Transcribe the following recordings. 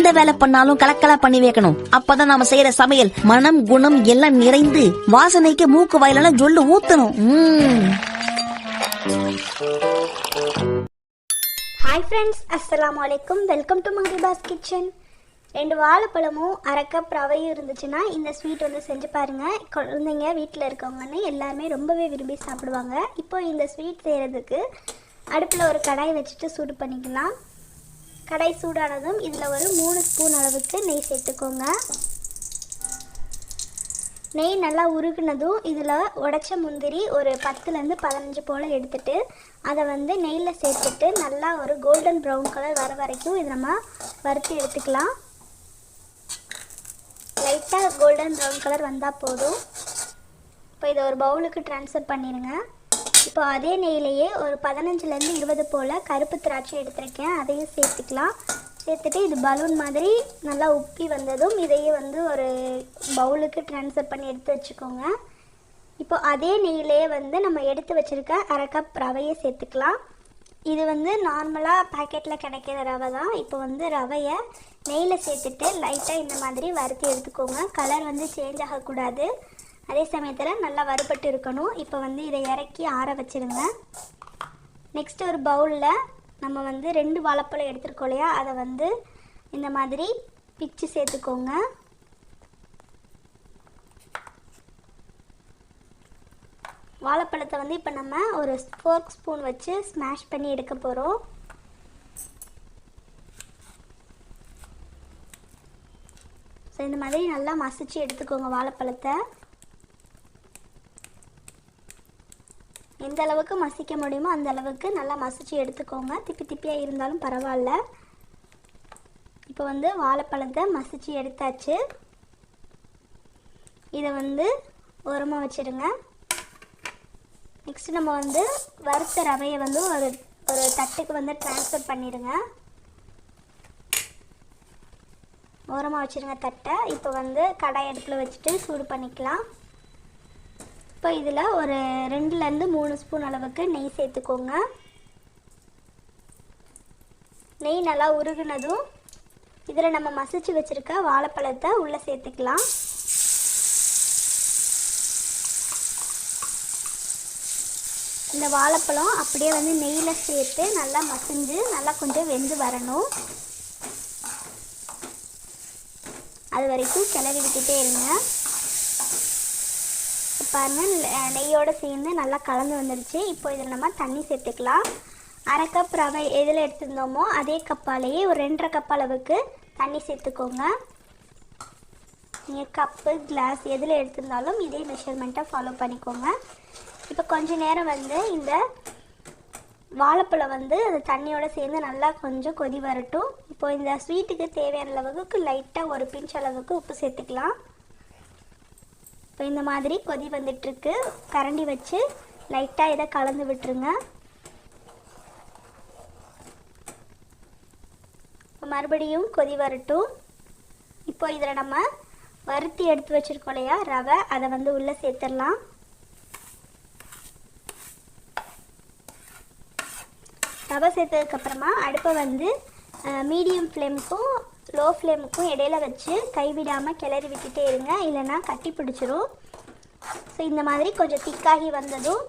எந்த வேலை பண்ணாலும் கலக்கலா பண்ணி வைக்கணும். அப்பதான் நாம செய்யற சமையல் மனம் குணம் எல்லாம் நிறைந்து வாசனைக்கு மூக்கு வாயிலெல்லாம் ஜொல்லு ஊத்தணும். ஹாய் ஃப்ரெண்ட்ஸ், அஸ்ஸலாமு அலைக்கும். Welcome to Mahariba's kitchen. 2 வாழைப்பழமும் அரை கப் ரவையும் இருந்துச்சுன்னா இந்த ஸ்வீட் வந்து செஞ்சு பாருங்கள். குழந்தைங்க வீட்டில் இருக்கவங்கன்னு எல்லாருமே ரொம்பவே விரும்பி சாப்பிடுவாங்க. இப்போ இந்த ஸ்வீட் செய்கிறதுக்கு அடுப்பில் ஒரு கடாய் வச்சுட்டு சூடு பண்ணிக்கலாம். கடாய் சூடானதும் இதில் ஒரு 3 ஸ்பூன் அளவுக்கு நெய் சேர்த்துக்கோங்க. நெய் நல்லா உருகுனதும் இதில் உடைச்ச முந்திரி ஒரு 10லேருந்து 15 போல் எடுத்துகிட்டு அதை வந்து நெய்யில் சேர்த்துட்டு நல்லா ஒரு கோல்டன் ப்ரௌன் கலர் வர வரைக்கும் இது நம்ம வறுத்து எடுத்துக்கலாம். லைட்டாக கோல்டன் ப்ரௌன் கலர் வந்தால் போதும். இப்போ இதை ஒரு பவுலுக்கு ட்ரான்ஸ்ஃபர் பண்ணிடுங்க. இப்போ அதே நெய்யிலேயே ஒரு 15லேருந்து 20 போல் கருப்பு திராட்சை எடுத்துருக்கேன், அதையும் சேர்த்துக்கலாம். சேர்த்துட்டு இது பலூன் மாதிரி நல்லா உப்பி வந்ததும் இதையே வந்து ஒரு பவுலுக்கு ட்ரான்ஸ்ஃபர் பண்ணி எடுத்து வச்சுக்கோங்க. இப்போ அதே நெய்யிலே வந்து நம்ம எடுத்து வச்சுருக்க அரை கப் ரவையை சேர்த்துக்கலாம். இது வந்து நார்மலாக பேக்கெட்டில் கிடைக்கிற ரவை தான். இப்போ வந்து ரவையை நெய்யில் சேர்த்துட்டு லைட்டாக இந்த மாதிரி வறுத்து எடுத்துக்கோங்க. கலர் வந்து சேஞ்ச் ஆகக்கூடாது, அதே சமயத்தில் நல்லா வறுபட்டு இருக்கணும். இப்போ வந்து இதை இறக்கி ஆற வச்சுருங்க. நெக்ஸ்ட் ஒரு பவுலில் நம்ம வந்து 2 வாழைப்பழம் எடுத்துருக்கோம் இல்லையா, அதை வந்து இந்த மாதிரி பிச்சு சேர்த்துக்கோங்க. வாழைப்பழத்தை வந்து இப்போ நம்ம ஒரு ஃபோர்க் ஸ்பூன் வச்சு ஸ்மாஷ் பண்ணி எடுக்க போகிறோம். ஸோ இந்த மாதிரி நல்லா மசிச்சு எடுத்துக்கோங்க வாழைப்பழத்தை. எந்த அளவுக்கு மசிக்க முடியுமோ அந்த அளவுக்கு நல்லா மசிச்சு எடுத்துக்கோங்க. திப்பி திப்பியாக இருந்தாலும் பரவாயில்ல. இப்போ வந்து வாழைப்பழத்தை மசிச்சு எடுத்தாச்சு. இதை வந்து ஓரமாக வச்சுடுங்க. நெக்ஸ்ட் நம்ம வந்து வறுத்த ரவையை வந்து ஒரு தட்டுக்கு வந்து ட்ரான்ஸ்ஃபர் பண்ணிடுங்க. ஓரமாக வச்சுருங்க தட்டை. இப்போ வந்து கடாய் அடுப்பில் வச்சுட்டு சூடு பண்ணிக்கலாம். இப்போ இதில் ஒரு 2லேருந்து 3 ஸ்பூன் அளவுக்கு நெய் சேர்த்துக்கோங்க. நெய் நல்லா உருகுனதும் இதில் நம்ம மசிச்சு வச்சுருக்க வாழைப்பழத்தை உள்ளே சேர்த்துக்கலாம். இந்த வாழைப்பழம் அப்படியே வந்து நெய்யில் சேர்த்து நல்லா மசிஞ்சு நல்லா கொஞ்சம் வெந்து வரணும். அது வரைக்கும் கிளறி விட்டுட்டே இருங்க. பாருங்கள், நெய்யோடு சேர்ந்து நல்லா கலந்து வந்துடுச்சு. இப்போ இதில் நம்ம தண்ணி சேர்த்துக்கலாம். அரை கப் ரவை எதில் எடுத்துருந்தோமோ அதே கப்பாலேயே ஒரு 2.5 கப் அளவுக்கு தண்ணி சேர்த்துக்கோங்க. நீங்கள் கப்பு கிளாஸ் எதில் எடுத்திருந்தாலும் இதே மெஷர்மெண்ட்டை ஃபாலோ பண்ணிக்கோங்க. இப்போ கொஞ்சம் நேரம் வந்து இந்த வாழைப்பழம் வந்து அந்த தண்ணியோடு சேர்ந்து நல்லா கொஞ்சம் கொதி வரட்டும். இப்போ இந்த ஸ்வீட்டுக்கு தேவையான அளவுக்கு லைட்டாக ஒரு பிஞ்ச் அளவுக்கு உப்பு சேர்த்துக்கலாம். இப்போ இந்த மாதிரி கொதி வந்துட்டுருக்கு. கரண்டி வச்சு லைட்டாக இதை கலந்து விட்டுருங்க. இப்போ மறுபடியும் கொதி வரட்டும். இப்போ இதில் நம்ம வறுத்தி எடுத்து வச்சுருக்கோம் இல்லையா ரவை, அதை வந்து உள்ளே சேர்த்துடலாம். ரவை சேர்த்ததுக்கப்புறமா அடுப்பை வந்து மீடியம் ஃப்ளேமுக்கும் லோ ஃப்ளேமுக்கும் இடையில வச்சு கைவிடாமல் கிளறி விட்டுட்டே இருங்க, இல்லைன்னா கட்டி பிடிச்சிரும். ஸோ இந்த மாதிரி கொஞ்சம் திக்காகி வந்ததும்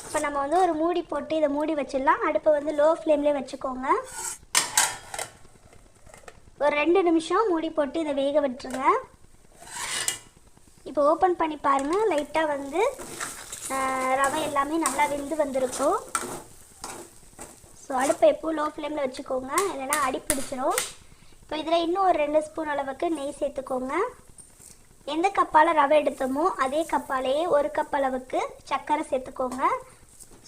இப்போ நம்ம வந்து ஒரு மூடி போட்டு இதை மூடி வச்சிடலாம். அடுப்பை வந்து லோ ஃப்ளேம்லேயே வச்சுக்கோங்க. ஒரு 2 நிமிஷம் மூடி போட்டு இதை வேக விட்டுருங்க. இப்போ ஓப்பன் பண்ணி பாருங்கள், லைட்டாக வந்து ரவை எல்லாமே நல்லா வெந்து வந்திருக்கும். ஸோ அடுப்பை எப்போது லோ ஃப்ளேமில் வச்சுக்கோங்க, இல்லைன்னா அடி பிடிச்சிரும். இப்போ இதில் இன்னும் ஒரு 2 ஸ்பூன் அளவுக்கு நெய் சேர்த்துக்கோங்க. எந்த கப்பால் ரவை எடுத்தோமோ அதே கப்பாலேயே 1 கப் அளவுக்கு சர்க்கரை சேர்த்துக்கோங்க.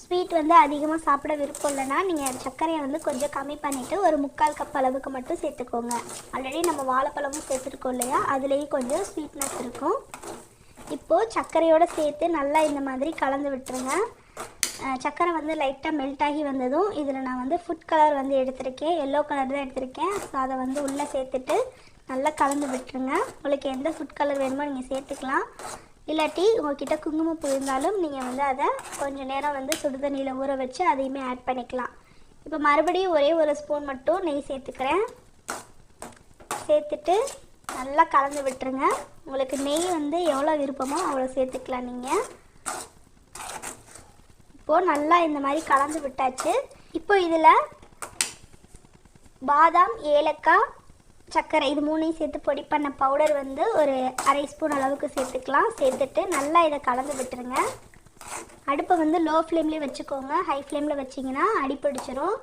ஸ்வீட் வந்து அதிகமாக சாப்பிட விருப்பம் இல்லைன்னா நீங்கள் சர்க்கரையை வந்து கொஞ்சம் கம்மி பண்ணிவிட்டு ஒரு 3/4 கப் அளவுக்கு மட்டும் சேர்த்துக்கோங்க. ஆல்ரெடி நம்ம வாழைப்பழமும் சேர்த்துருக்கோம் இல்லையா, அதுலேயும் கொஞ்சம் ஸ்வீட்னஸ் இருக்கும். இப்போது சர்க்கரையோடு சேர்த்து நல்லா இந்த மாதிரி கலந்து விட்டுருங்க. சர்க்கரை வந்து லைட்டாக மெல்ட் ஆகி வந்ததும் இதில் நான் வந்து ஃபுட் கலர் வந்து எடுத்திருக்கேன், எல்லோ கலர் தான் எடுத்திருக்கேன். ஸோ அதை வந்து உள்ளே சேர்த்துட்டு நல்லா கலந்து விட்டுருங்க. உங்களுக்கு எந்த ஃபுட் கலர் வேணுமோ நீங்கள் சேர்த்துக்கலாம். இல்லாட்டி உங்கள்கிட்ட குங்குமப்பூ இருந்தாலும் நீங்கள் வந்து அதை கொஞ்சம் நேரம் வந்து சுடுதண்ணியில் ஊற வச்சு அதையுமே ஆட் பண்ணிக்கலாம். இப்போ மறுபடியும் ஒரே ஒரு ஸ்பூன் மட்டும் நெய் சேர்த்துக்கிறேன். சேர்த்துட்டு நல்லா கலந்து விட்டுருங்க. உங்களுக்கு நெய் வந்து எவ்வளோ விருப்பமோ அவ்வளோ சேர்த்துக்கலாம் நீங்கள். இப்போது நல்லா இந்த மாதிரி கலந்து விட்டாச்சு. இப்போ இதில் பாதாம், ஏலக்காய், சர்க்கரை இது மூணையும் சேர்த்து பொடி பண்ண பவுடர் வந்து ஒரு 1/2 ஸ்பூன் அளவுக்கு சேர்த்துக்கலாம். சேர்த்துட்டு நல்லா இதை கலந்து விட்டுருங்க. அடுப்பை வந்து லோ ஃப்ளேம்லேயே வச்சுக்கோங்க. ஹை ஃப்ளேமில் வச்சிங்கன்னா அடிப்பிடிச்சிரும்.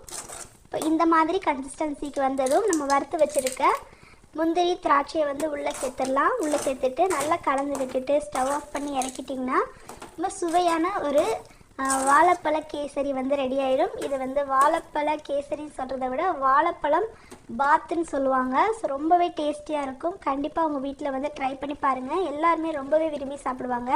இப்போ இந்த மாதிரி கன்சிஸ்டன்சிக்கு வந்ததும் நம்ம வறுத்து வச்சுருக்க முந்திரி, திராட்சையை வந்து உள்ளே சேர்த்துடலாம். உள்ளே சேர்த்துட்டு நல்லா கலந்து விட்டுட்டு ஸ்டவ் ஆஃப் பண்ணி இறக்கிட்டிங்கன்னா ரொம்ப சுவையான ஒரு வாழைப்பழ கேசரி வந்து ரெடி ஆயிடும். இது வந்து வாழைப்பழ கேசரின்னு சொல்கிறத விட வாழைப்பழம் பாத்துன்னு சொல்லுவாங்க. ஸோ ரொம்பவே டேஸ்டியாக இருக்கும். கண்டிப்பாக உங்கள் வீட்டில் வந்து ட்ரை பண்ணி பாருங்கள். எல்லாருமே ரொம்பவே விரும்பி சாப்பிடுவாங்க.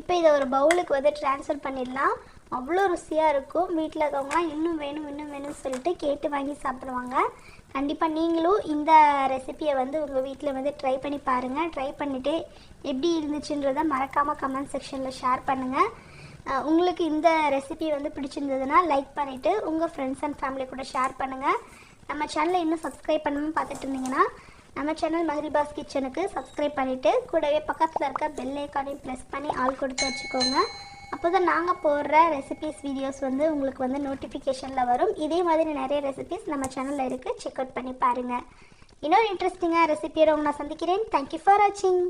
இப்போ இதை ஒரு பவுலுக்கு வந்து ட்ரான்ஸ்ஃபர் பண்ணிடலாம். அவ்வளோ ருசியாக இருக்கும். வீட்டில் இருக்கவங்களாம் இன்னும் வேணும்னு சொல்லிட்டு கேட்டு வாங்கி சாப்பிடுவாங்க. கண்டிப்பாக நீங்களும் இந்த ரெசிபியை வந்து உங்கள் வீட்டில் வந்து ட்ரை பண்ணி பாருங்கள். ட்ரை பண்ணிவிட்டு எப்படி இருந்துச்சுன்றதை மறக்காமல் கமெண்ட் செக்ஷனில் ஷேர் பண்ணுங்கள். உங்களுக்கு இந்த ரெசிபி வந்து பிடிச்சிருந்ததுன்னா லைக் பண்ணிவிட்டு உங்கள் ஃப்ரெண்ட்ஸ் அண்ட் ஃபேமிலி கூட ஷேர் பண்ணுங்கள். நம்ம சேனலை இன்னும் சப்ஸ்கிரைப் பண்ணாமல் பார்த்துட்டு இருந்தீங்கன்னா நம்ம சேனல் மஹரிபாஸ் கிச்சனுக்கு சப்ஸ்கிரைப் பண்ணிவிட்டு கூடவே பக்கத்தில் இருக்க பெல் ஐக்கானையும் ப்ரெஸ் பண்ணி ஆல் கொடுத்து வச்சுக்கோங்க. அப்போ தான் நாங்கள் போடுற ரெசிபிஸ் வீடியோஸ் வந்து உங்களுக்கு வந்து நோட்டிஃபிகேஷனில் வரும். இதே மாதிரி நிறைய ரெசிபிஸ் நம்ம சேனலில் இருக்குது. செக் அவுட் பண்ணி பாருங்கள். இன்னொரு இன்ட்ரெஸ்டிங்காக ரெசிபியோட நான் சந்திக்கிறேன். தேங்க்யூ ஃபார் வாட்சிங்.